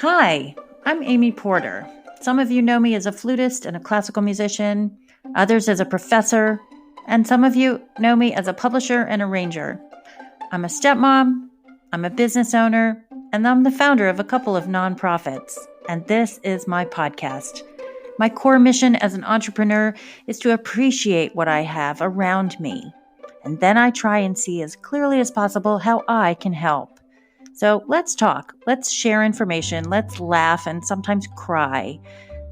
Hi, I'm Amy Porter. Some of you know me as a flutist and a classical musician, others as a professor, and some of you know me as a publisher and arranger. I'm a stepmom, I'm a business owner, and I'm the founder of a couple of nonprofits, and this is my podcast. My core mission as an entrepreneur is to appreciate what I have around me, and then I try and see as clearly as possible how I can help. So let's talk, let's share information, let's laugh and sometimes cry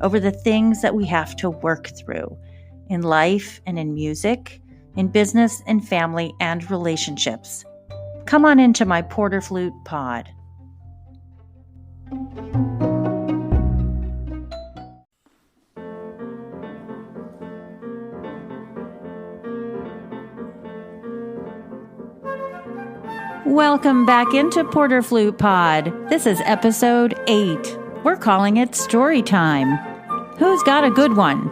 over the things that we have to work through in life and in music, in business and family and relationships. Come on into my PorterFlute pod. Welcome back into PorterFlute Pod. This is episode 8. We're calling it Storytime. Who's got a good one?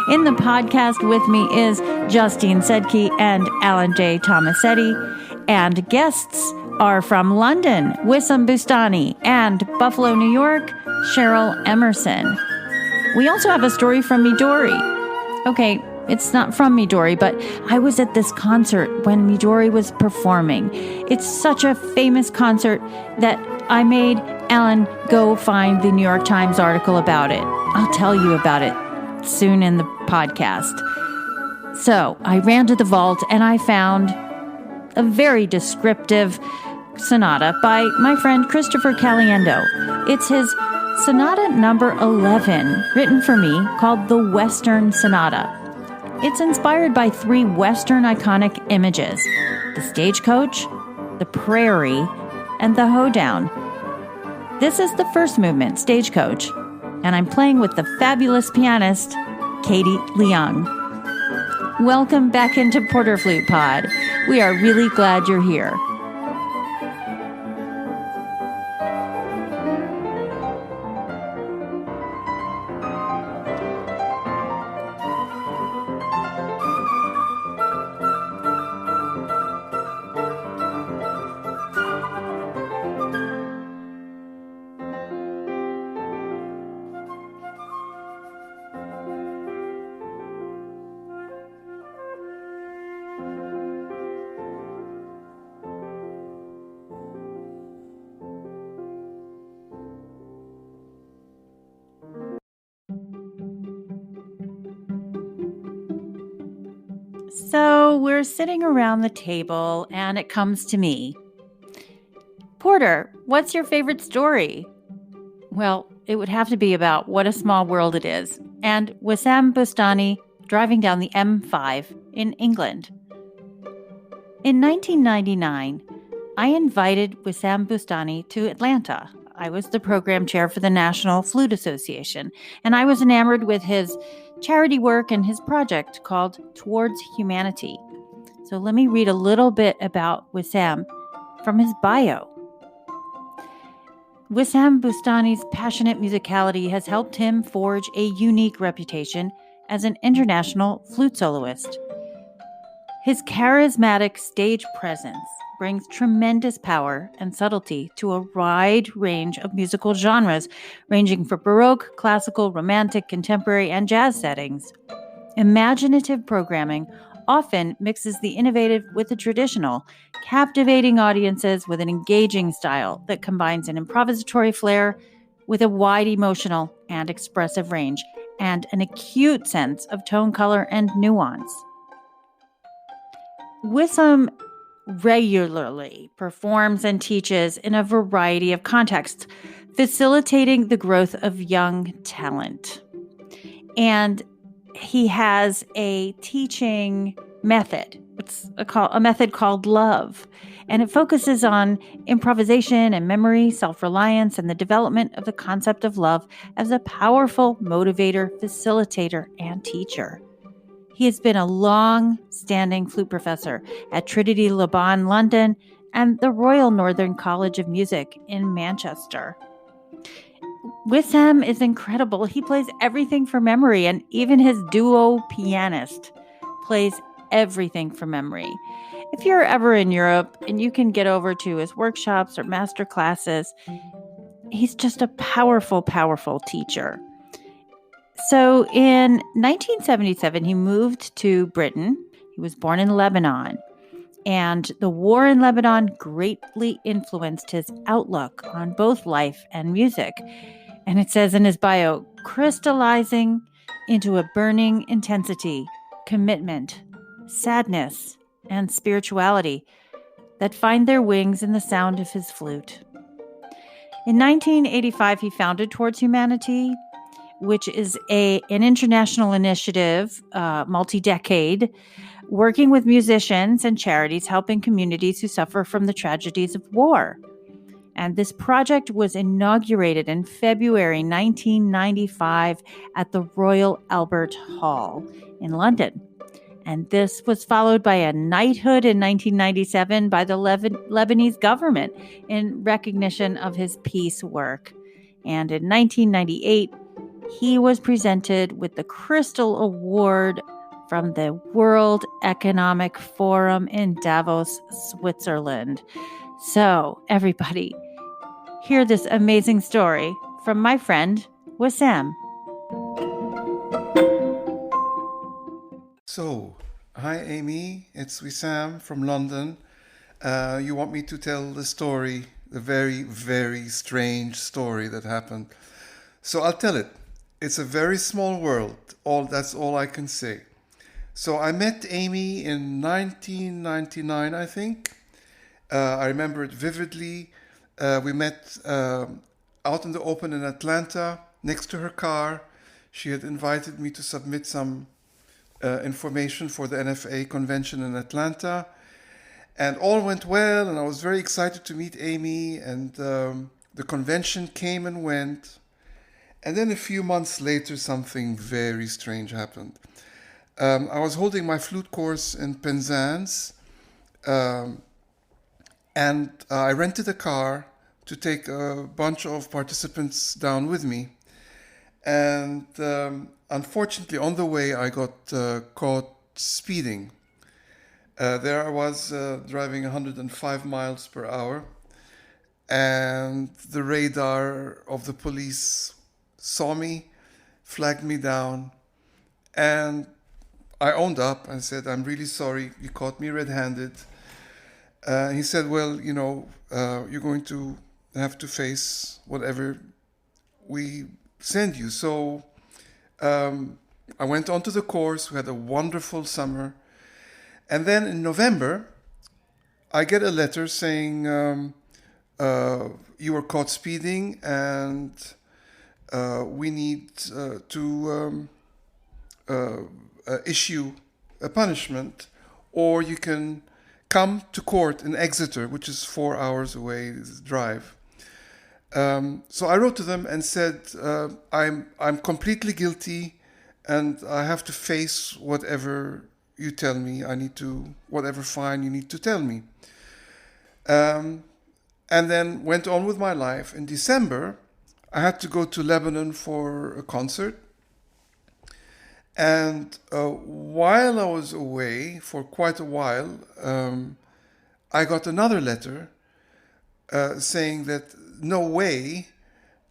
In the podcast with me is Justine Sedke and Alan J. Tomasetti, and guests are from London, Wissam Boustany, and Buffalo, New York, Cheryl Emerson. We also have a story from Midori. Okay, it's not from Midori, but I was at this concert when Midori was performing. It's such a famous concert that I made Alan go find the New York Times article about it. I'll tell you about it soon in the podcast. So I ran to the vault and I found a very descriptive sonata by my friend Christopher Caliendo. It's his Sonata number 11, written for me, called the Western Sonata. It's inspired by 3 Western iconic images: the stagecoach, the prairie, and the hoedown. This is the first movement, stagecoach, and I'm playing with the fabulous pianist, Katie Leung. Welcome back into PorterFlute Pod. We are really glad you're here. So we're sitting around the table and it comes to me. Porter, what's your favorite story? Well, it would have to be about What a Small World It Is and Wissam Boustany driving down the M5 in England. In 1999, I invited Wissam Boustany to Atlanta. I was the program chair for the National Flute Association, and I was enamored with his charity work and his project called Towards Humanity. So let me read a little bit about Wissam from his bio. Wissam Boustany's passionate musicality has helped him forge a unique reputation as an international flute soloist. His charismatic stage presence brings tremendous power and subtlety to a wide range of musical genres, ranging from Baroque, classical, romantic, contemporary, and jazz settings. Imaginative programming often mixes the innovative with the traditional, captivating audiences with an engaging style that combines an improvisatory flair with a wide emotional and expressive range, and an acute sense of tone, color, and nuance. Wissam regularly performs and teaches in a variety of contexts, facilitating the growth of young talent. And he has a teaching method. It's a method called Love, and it focuses on improvisation and memory, self-reliance, and the development of the concept of love as a powerful motivator, facilitator, and teacher. He has been a long-standing flute professor at Trinity Lebanon, London, and the Royal Northern College of Music in Manchester. Wissam is incredible. He plays everything from memory, and even his duo pianist plays everything from memory. If you're ever in Europe and you can get over to his workshops or master classes, he's just a powerful, powerful teacher. So in 1977, he moved to Britain. He was born in Lebanon. And the war in Lebanon greatly influenced his outlook on both life and music. And it says in his bio, crystallizing into a burning intensity, commitment, sadness, and spirituality that find their wings in the sound of his flute. In 1985, he founded Towards Humanity, which is an international initiative, multi-decade, working with musicians and charities helping communities who suffer from the tragedies of war. And this project was inaugurated in February 1995 at the Royal Albert Hall in London. And this was followed by a knighthood in 1997 by the Lebanese government in recognition of his peace work. And in 1998, he was presented with the Crystal Award from the World Economic Forum in Davos, Switzerland. So, everybody, hear this amazing story from my friend, Wissam. So, hi Amy, it's Wissam from London. You want me to tell the story, the very, very strange story that happened. So I'll tell it. It's a very small world. That's all I can say. So I met Amy in 1999, I think. I remember it vividly. We met out in the open in Atlanta, next to her car. She had invited me to submit some information for the NFA convention in Atlanta. And all went well, and I was very excited to meet Amy. And the convention came and went. And then a few months later, something very strange happened. I was holding my flute course in Penzance, and I rented a car to take a bunch of participants down with me. And unfortunately, on the way, I got caught speeding. There I was driving 105 miles per hour, and the radar of the police saw me, flagged me down, and I owned up and said, I'm really sorry, you caught me red-handed. He said, well, you're going to have to face whatever we send you. So I went on to the course. We had a wonderful summer. And then in November, I get a letter saying, you were caught speeding and we need to issue a punishment, or you can come to court in Exeter, which is 4 hours away drive. So I wrote to them and said, I'm completely guilty, and I have to face whatever you tell me. Whatever fine you need to tell me. And then went on with my life. In December, I had to go to Lebanon for a concert. And while I was away for quite a while, I got another letter saying that no way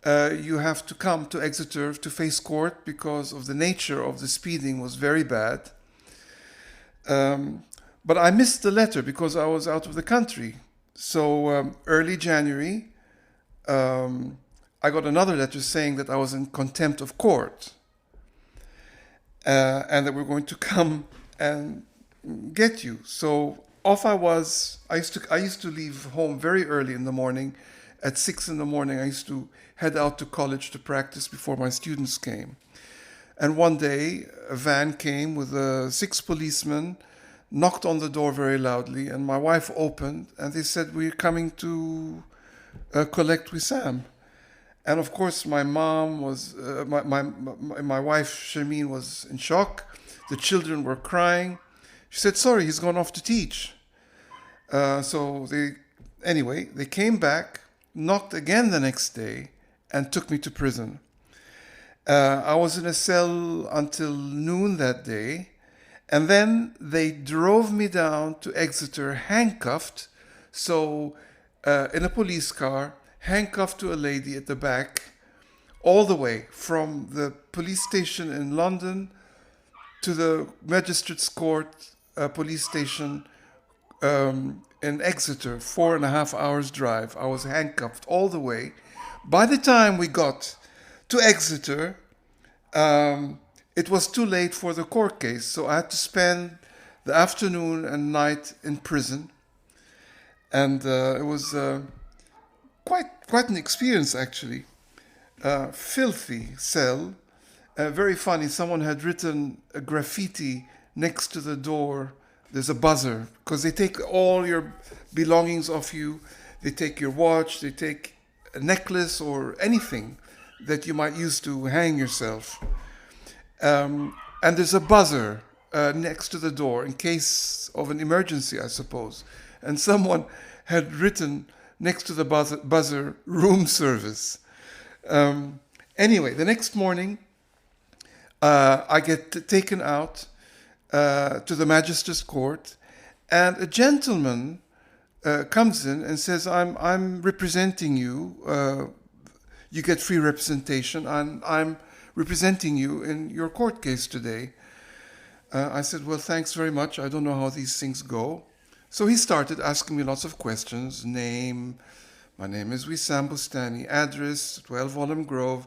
you have to come to Exeter to face court because of the nature of the speeding was very bad. But I missed the letter because I was out of the country. So early January, I got another letter saying that I was in contempt of court. And that we're going to come and get you. So off I was. I used to leave home very early in the morning. At 6 in the morning, I used to head out to college to practice before my students came. And one day, a van came with 6 policemen, knocked on the door very loudly, and my wife opened, and they said, we're coming to collect Wissam. And of course, my mom was, my wife, Shermeen, was in shock. The children were crying. She said, sorry, he's gone off to teach. So they came back, knocked again the next day, and took me to prison. I was in a cell until noon that day. And then they drove me down to Exeter handcuffed. So in a police car, handcuffed to a lady at the back, all the way from the police station in London to the magistrate's court police station in Exeter, 4.5 hours drive. I was handcuffed all the way. By the time we got to Exeter, it was too late for the court case, so I had to spend the afternoon and night in prison. And it was quite an experience, actually. Filthy cell. Very funny. Someone had written a graffiti next to the door. There's a buzzer, because they take all your belongings off you. They take your watch. They take a necklace or anything that you might use to hang yourself. And there's a buzzer next to the door in case of an emergency, I suppose. And someone had written next to the buzzer room service. Anyway, the next morning, I get taken out to the magistrate's court, and a gentleman comes in and says, I'm representing you. You get free representation, and I'm representing you in your court case today. I said, well, thanks very much. I don't know how these things go. So he started asking me lots of questions. Name, my name is Wissam Boustany. Address, 12 Walham Grove.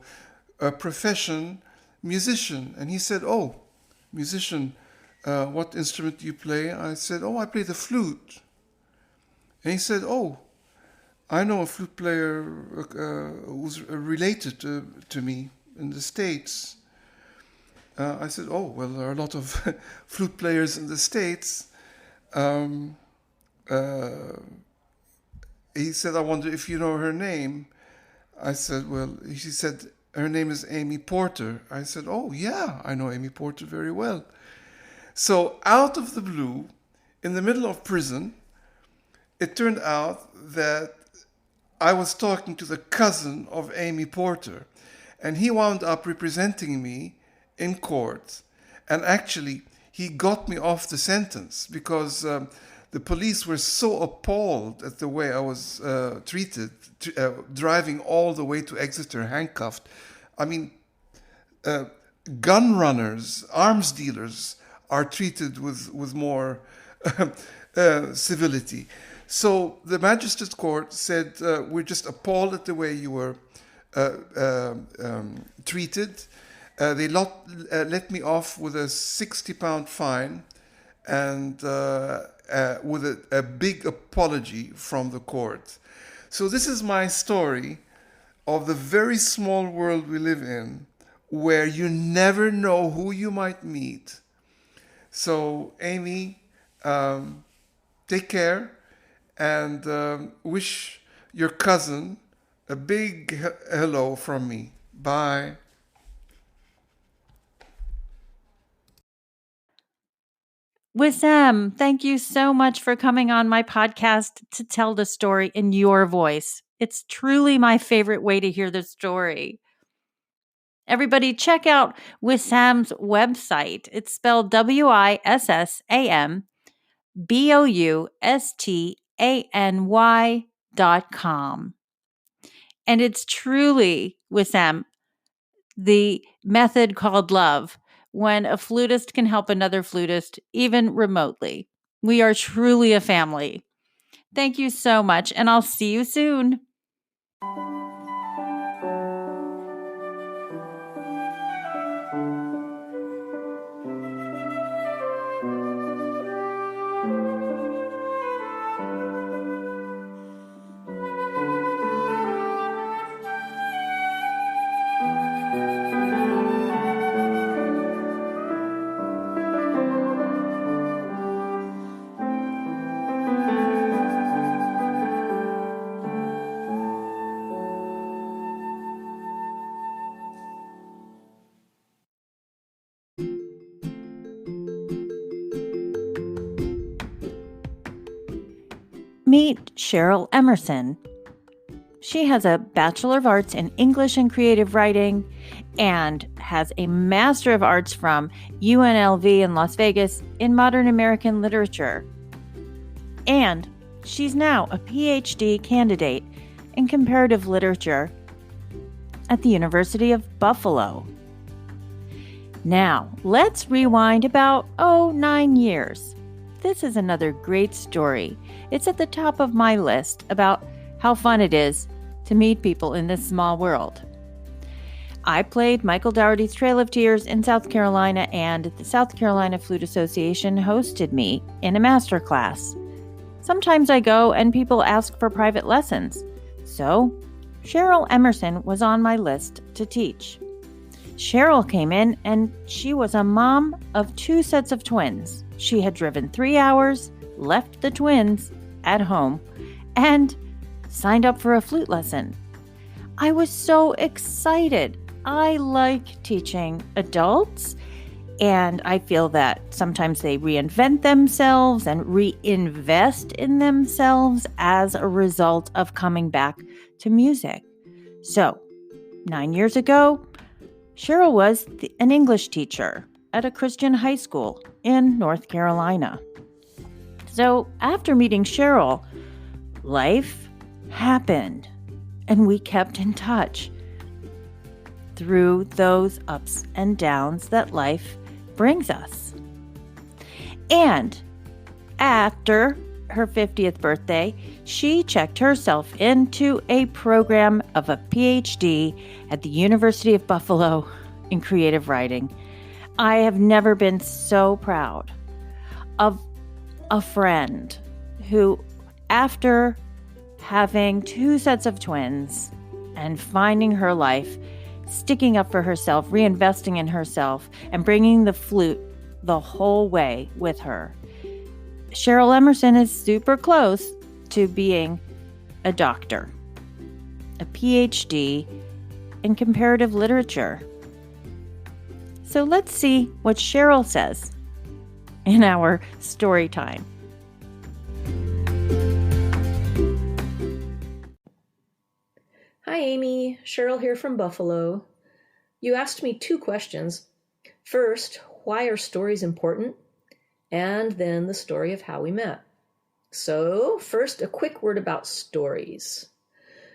Profession, musician. And he said, oh, musician, what instrument do you play? I said, oh, I play the flute. And he said, oh, I know a flute player who's related to me in the States. I said, oh, well, there are a lot of flute players in the States. He said, I wonder if you know her name. I said, well, she said, her name is Amy Porter. I said, oh, yeah, I know Amy Porter very well. So out of the blue, in the middle of prison, it turned out that I was talking to the cousin of Amy Porter, and he wound up representing me in court. And actually, he got me off the sentence because the police were so appalled at the way I was treated, driving all the way to Exeter handcuffed. I mean, gun runners, arms dealers are treated with more civility. So the magistrate's court said, we're just appalled at the way you were treated. They let me off with a £60 fine and with a big apology from the court. So this is my story of the very small world we live in, where you never know who you might meet. So Amy, take care, and wish your cousin a big hello from me. Bye. Wissam, thank you so much for coming on my podcast to tell the story in your voice. It's truly my favorite way to hear the story. Everybody, check out Wissam's website. It's spelled WISSAMBOUSTANY.com. And it's truly, Wissam, the method called love, when a flutist can help another flutist, even remotely. We are truly a family. Thank you so much, and I'll see you soon. Meet Cheryl Emerson. She has a Bachelor of Arts in English and Creative Writing and has a Master of Arts from UNLV in Las Vegas in Modern American Literature. And she's now a PhD candidate in comparative literature at the University of Buffalo. Now, let's rewind about 9 years. This is another great story. It's at the top of my list about how fun it is to meet people in this small world. I played Michael Dougherty's Trail of Tears in South Carolina, and the South Carolina Flute Association hosted me in a master class. Sometimes I go and people ask for private lessons. So, Cheryl Emerson was on my list to teach. Cheryl came in and she was a mom of 2 sets of twins. She had driven 3 hours, left the twins at home, and signed up for a flute lesson. I was so excited. I like teaching adults, and I feel that sometimes they reinvent themselves and reinvest in themselves as a result of coming back to music. So, 9 years ago, Cheryl was an English teacher at a Christian high school in North Carolina. So after meeting Cheryl, life happened, and we kept in touch through those ups and downs that life brings us. And after her 50th birthday, she checked herself into a program of a PhD at the University of Buffalo in creative writing. I have never been so proud of a friend who, after having 2 sets of twins and finding her life, sticking up for herself, reinvesting in herself, and bringing the flute the whole way with her. Cheryl Emerson is super close to being a doctor, a PhD in comparative literature. So let's see what Cheryl says in our story time. Hi, Amy. Cheryl here from Buffalo. You asked me 2 questions. First, why are stories important? And then the story of how we met. So, first, a quick word about stories.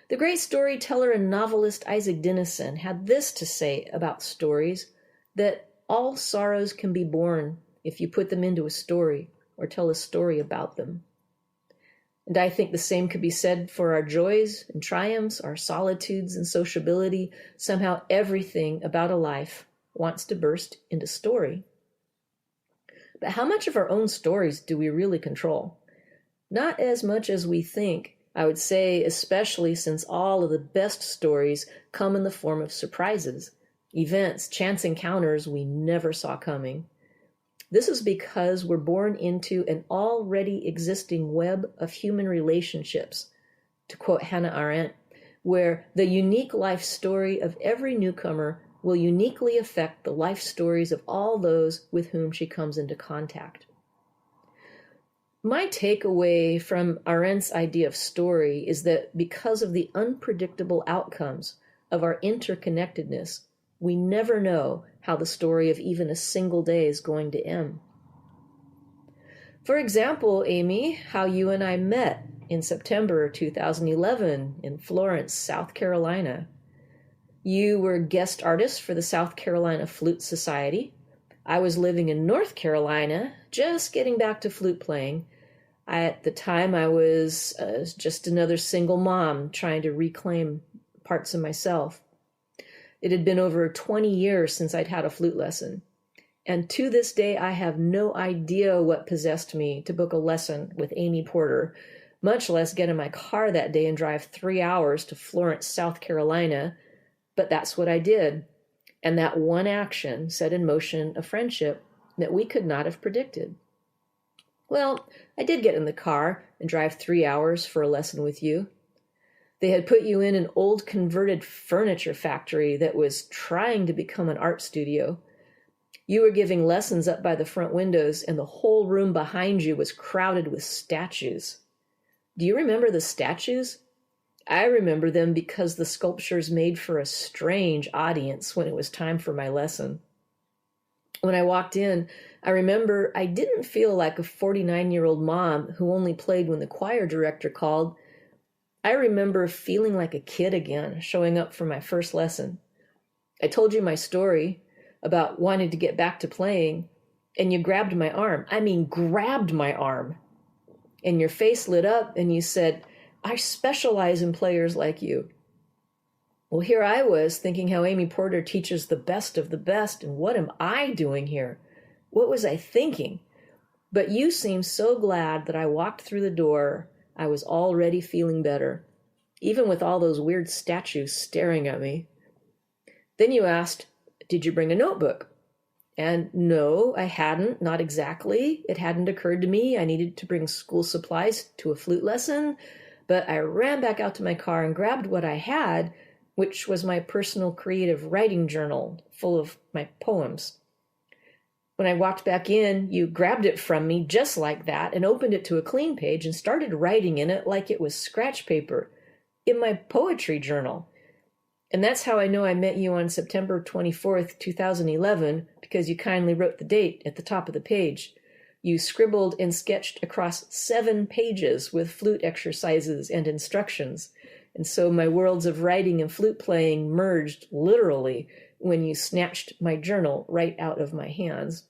The great storyteller and novelist Isaac Dinesen had this to say about stories, that all sorrows can be borne if you put them into a story or tell a story about them. And I think the same could be said for our joys and triumphs, our solitudes and sociability. Somehow everything about a life wants to burst into story. But how much of our own stories do we really control? Not as much as we think, I would say, especially since all of the best stories come in the form of surprises, events, chance encounters we never saw coming. This is because we're born into an already existing web of human relationships, to quote Hannah Arendt, where the unique life story of every newcomer will uniquely affect the life stories of all those with whom she comes into contact. My takeaway from Arendt's idea of story is that because of the unpredictable outcomes of our interconnectedness, we never know how the story of even a single day is going to end. For example, Amy, how you and I met in September 2011 in Florence, South Carolina. You were guest artist for the South Carolina Flute Society. I was living in North Carolina, just getting back to flute playing. At the time, I was just another single mom trying to reclaim parts of myself. It had been over 20 years since I'd had a flute lesson. And to this day, I have no idea what possessed me to book a lesson with Amy Porter, much less get in my car that day and drive 3 hours to Florence, South Carolina. But that's what I did. And that one action set in motion a friendship that we could not have predicted. Well, I did get in the car and drive 3 hours for a lesson with you. They had put you in an old converted furniture factory that was trying to become an art studio. You were giving lessons up by the front windows, and the whole room behind you was crowded with statues. Do you remember the statues? I remember them because the sculptures made for a strange audience when it was time for my lesson. When I walked in, I remember I didn't feel like a 49-year-old mom who only played when the choir director called. I remember feeling like a kid again, showing up for my first lesson. I told you my story about wanting to get back to playing, and you grabbed my arm. I mean, grabbed my arm. And your face lit up, and you said, "I specialize in players like you." Well, here I was thinking how Amy Porter teaches the best of the best, and what am I doing here? What was I thinking? But you seemed so glad that I walked through the door. I was already feeling better, even with all those weird statues staring at me. Then you asked, "Did you bring a notebook?" And no, I hadn't, not exactly. It hadn't occurred to me I needed to bring school supplies to a flute lesson, but I ran back out to my car and grabbed what I had, which was my personal creative writing journal full of my poems. When I walked back in, you grabbed it from me just like that and opened it to a clean page and started writing in it like it was scratch paper in my poetry journal. And that's how I know I met you on September 24th, 2011, because you kindly wrote the date at the top of the page. You scribbled and sketched across 7 pages with flute exercises and instructions. And so my worlds of writing and flute playing merged literally when you snatched my journal right out of my hands.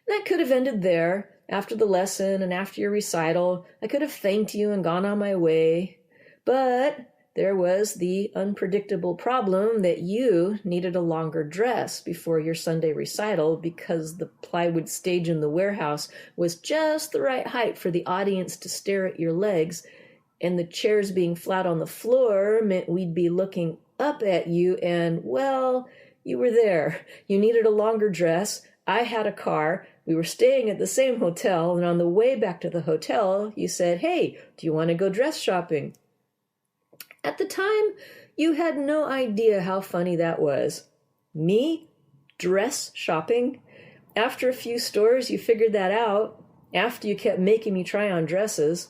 That could have ended there. After the lesson and after your recital, I could have thanked you and gone on my way. But there was the unpredictable problem that you needed a longer dress before your Sunday recital because the plywood stage in the warehouse was just the right height for the audience to stare at your legs, and the chairs being flat on the floor meant we'd be looking up at you, and, well, you were there. You needed a longer dress. I had a car. We were staying at the same hotel, and on the way back to the hotel, you said, "Hey, do you want to go dress shopping?" At the time, you had no idea how funny that was. Me? Dress shopping? After a few stores, you figured that out, after you kept making me try on dresses.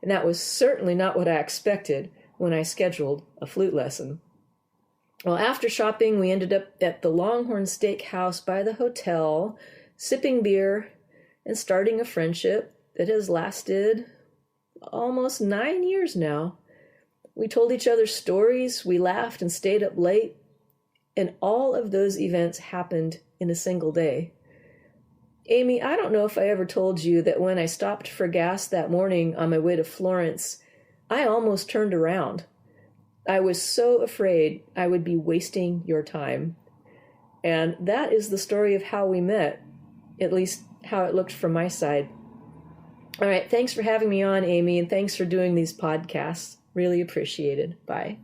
And that was certainly not what I expected when I scheduled a flute lesson. Well, after shopping, we ended up at the Longhorn Steakhouse by the hotel, sipping beer and starting a friendship that has lasted almost 9 years now. We told each other stories, we laughed and stayed up late, and all of those events happened in a single day. Amy, I don't know if I ever told you that when I stopped for gas that morning on my way to Florence, I almost turned around. I was so afraid I would be wasting your time. And that is the story of how we met, at least how it looked from my side. All right, thanks for having me on, Amy, and thanks for doing these podcasts. Really appreciated. Bye.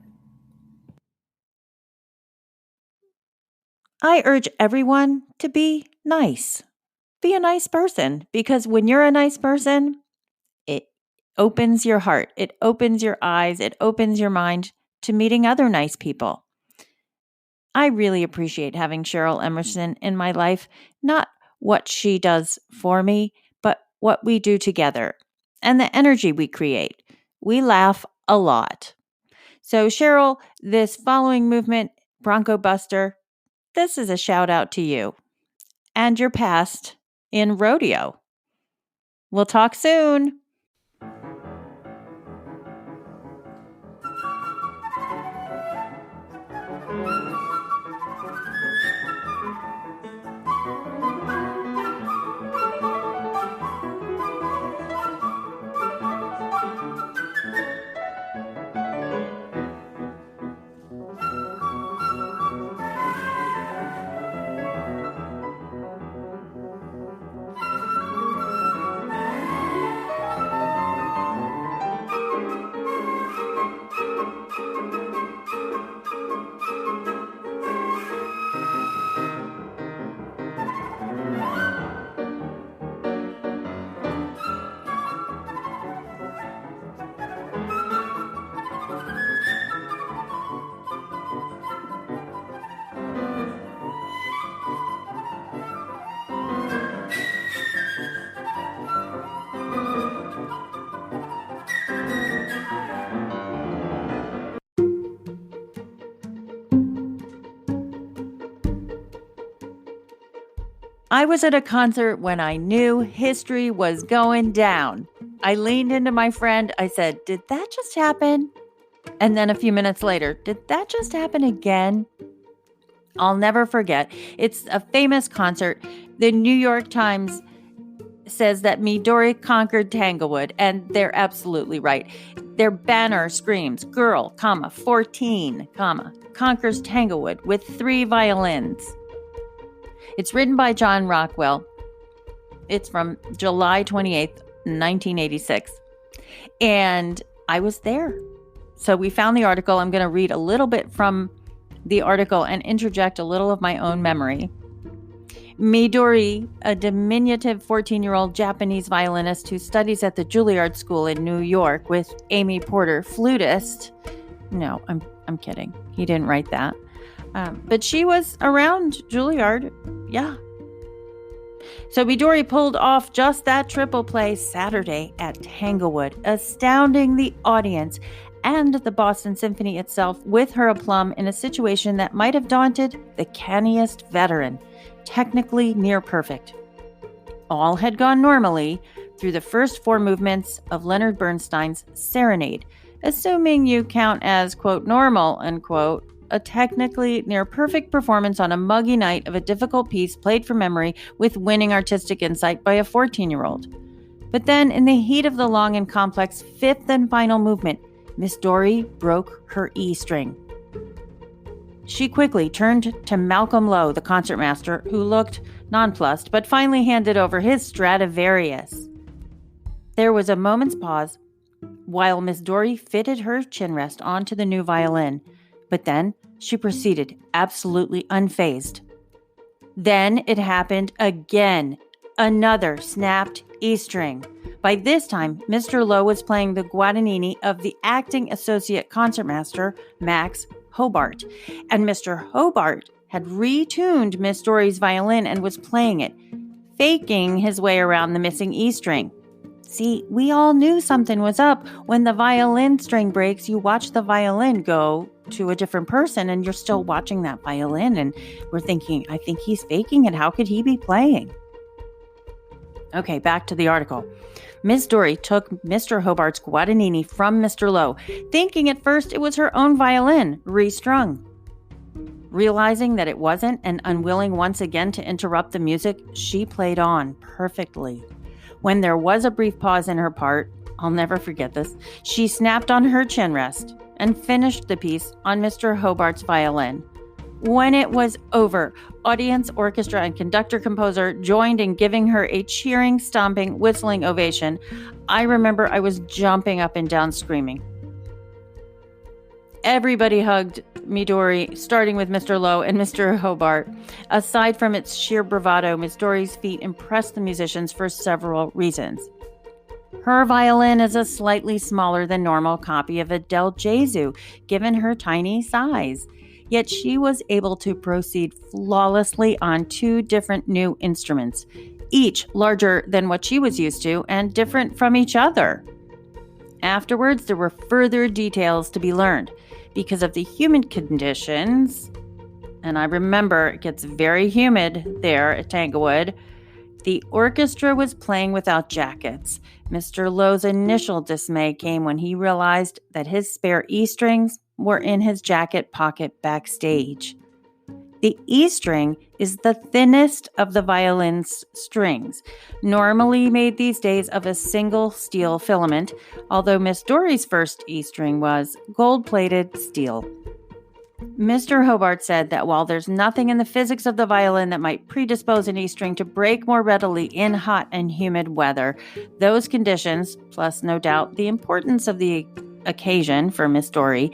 I urge everyone to be nice. Be a nice person, because when you're a nice person, it opens your heart, it opens your eyes, it opens your mind to meeting other nice people. I really appreciate having Cheryl Emerson in my life, not what she does for me, but what we do together and the energy we create. We laugh a lot. So Cheryl, this following movement, Bronco Buster, this is a shout out to you and your past in rodeo. We'll talk soon. I was at a concert when I knew history was going down. I leaned into my friend. I said, "Did that just happen?" And then a few minutes later, "Did that just happen again?" I'll never forget. It's a famous concert. The New York Times says that Midori conquered Tanglewood, and they're absolutely right. Their banner screams, "Girl, 14, conquers Tanglewood with 3 violins." It's written by John Rockwell. It's from July 28th, 1986. And I was there. So we found the article. I'm going to read a little bit from the article and interject a little of my own memory. Midori, a diminutive 14-year-old Japanese violinist who studies at the Juilliard School in New York with Amy Porter, flutist. No, I'm kidding. He didn't write that. But she was around Juilliard. Yeah. So Midori pulled off just that triple play Saturday at Tanglewood, astounding the audience and the Boston Symphony itself with her aplomb in a situation that might have daunted the canniest veteran. Technically near perfect. All had gone normally through the first 4 movements of Leonard Bernstein's Serenade, assuming you count as, quote, normal, unquote, a technically near perfect performance on a muggy night of a difficult piece played from memory with winning artistic insight by a 14-year-old. But then, in the heat of the long and complex 5th and final movement, Miss Dory broke her E string. She quickly turned to Malcolm Lowe, the concertmaster, who looked nonplussed, but finally handed over his Stradivarius. There was a moment's pause while Miss Dory fitted her chin rest onto the new violin, but then she proceeded, absolutely unfazed. Then it happened again. Another snapped E string. By this time, Mr. Lowe was playing the Guadagnini of the acting associate concertmaster, Max Hobart, and Mr. Hobart had retuned Miss Dory's violin and was playing it, faking his way around the missing E string. See, we all knew something was up. When the violin string breaks, you watch the violin go to a different person, and you're still watching that violin, and we're thinking, I think he's faking it. How could he be playing? Okay, back to the article. Miss Dory took Mr. Hobart's Guadagnini from Mr. Lowe, thinking at first it was her own violin, restrung. Realizing that it wasn't and unwilling once again to interrupt the music, she played on perfectly. When there was a brief pause in her part, I'll never forget this, she snapped on her chin rest and finished the piece on Mr. Hobart's violin. When it was over, audience, orchestra, and conductor-composer joined in giving her a cheering, stomping, whistling ovation. I remember I was jumping up and down screaming. Everybody hugged Midori, starting with Mr. Lowe and Mr. Hobart. Aside from its sheer bravado, Miss Dory's feat impressed the musicians for several reasons. Her violin is a slightly smaller than normal copy of a Del Gesù, given her tiny size. Yet she was able to proceed flawlessly on 2 different new instruments, each larger than what she was used to and different from each other. Afterwards, there were further details to be learned. Because of the humid conditions, and I remember it gets very humid there at Tanglewood, the orchestra was playing without jackets. Mr. Lowe's initial dismay came when he realized that his spare E strings were in his jacket pocket backstage. The E string is the thinnest of the violin's strings, normally made these days of a single steel filament, although Miss Dory's first E string was gold-plated steel. Mr. Hobart said that while there's nothing in the physics of the violin that might predispose an E string to break more readily in hot and humid weather, those conditions, plus no doubt the importance of the occasion for Miss Dory,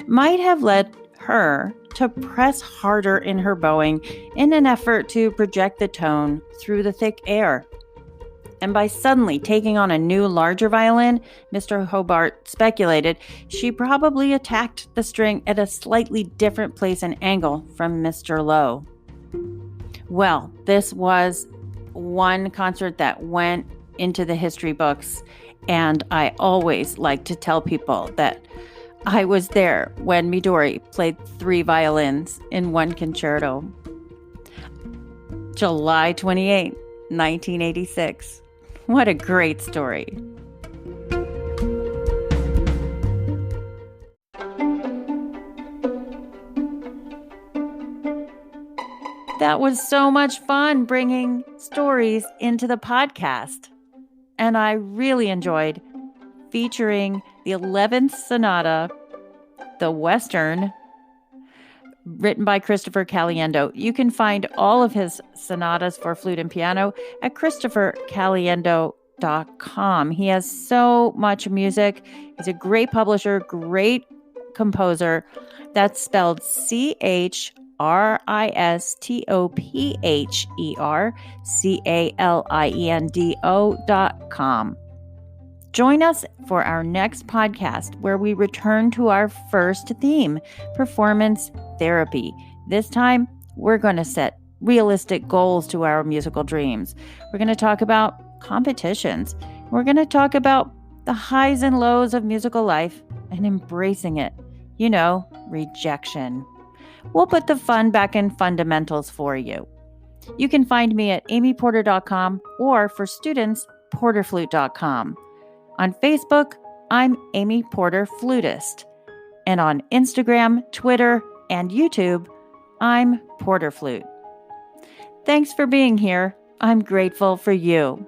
might have led her to press harder in her bowing in an effort to project the tone through the thick air. And by suddenly taking on a new, larger violin, Mr. Hobart speculated she probably attacked the string at a slightly different place and angle from Mr. Lowe. Well, this was one concert that went into the history books, and I always like to tell people that I was there when Midori played 3 violins in one concerto. July 28, 1986. What a great story. That was so much fun bringing stories into the podcast. And I really enjoyed featuring the 11th Sonata, the Western, written by Christopher Caliendo. You can find all of his sonatas for flute and piano at ChristopherCaliendo.com. He has so much music. He's a great publisher, great composer. That's spelled ChristopherCaliendo.com. Join us for our next podcast where we return to our first theme, performance therapy. This time, we're going to set realistic goals to our musical dreams. We're going to talk about competitions. We're going to talk about the highs and lows of musical life and embracing it. You know, rejection. We'll put the fun back in fundamentals for you. You can find me at amyporter.com or for students, PorterFlute.com. On Facebook, I'm Amy Porter Flutist. And on Instagram, Twitter, and YouTube, I'm PorterFlute. Thanks for being here. I'm grateful for you.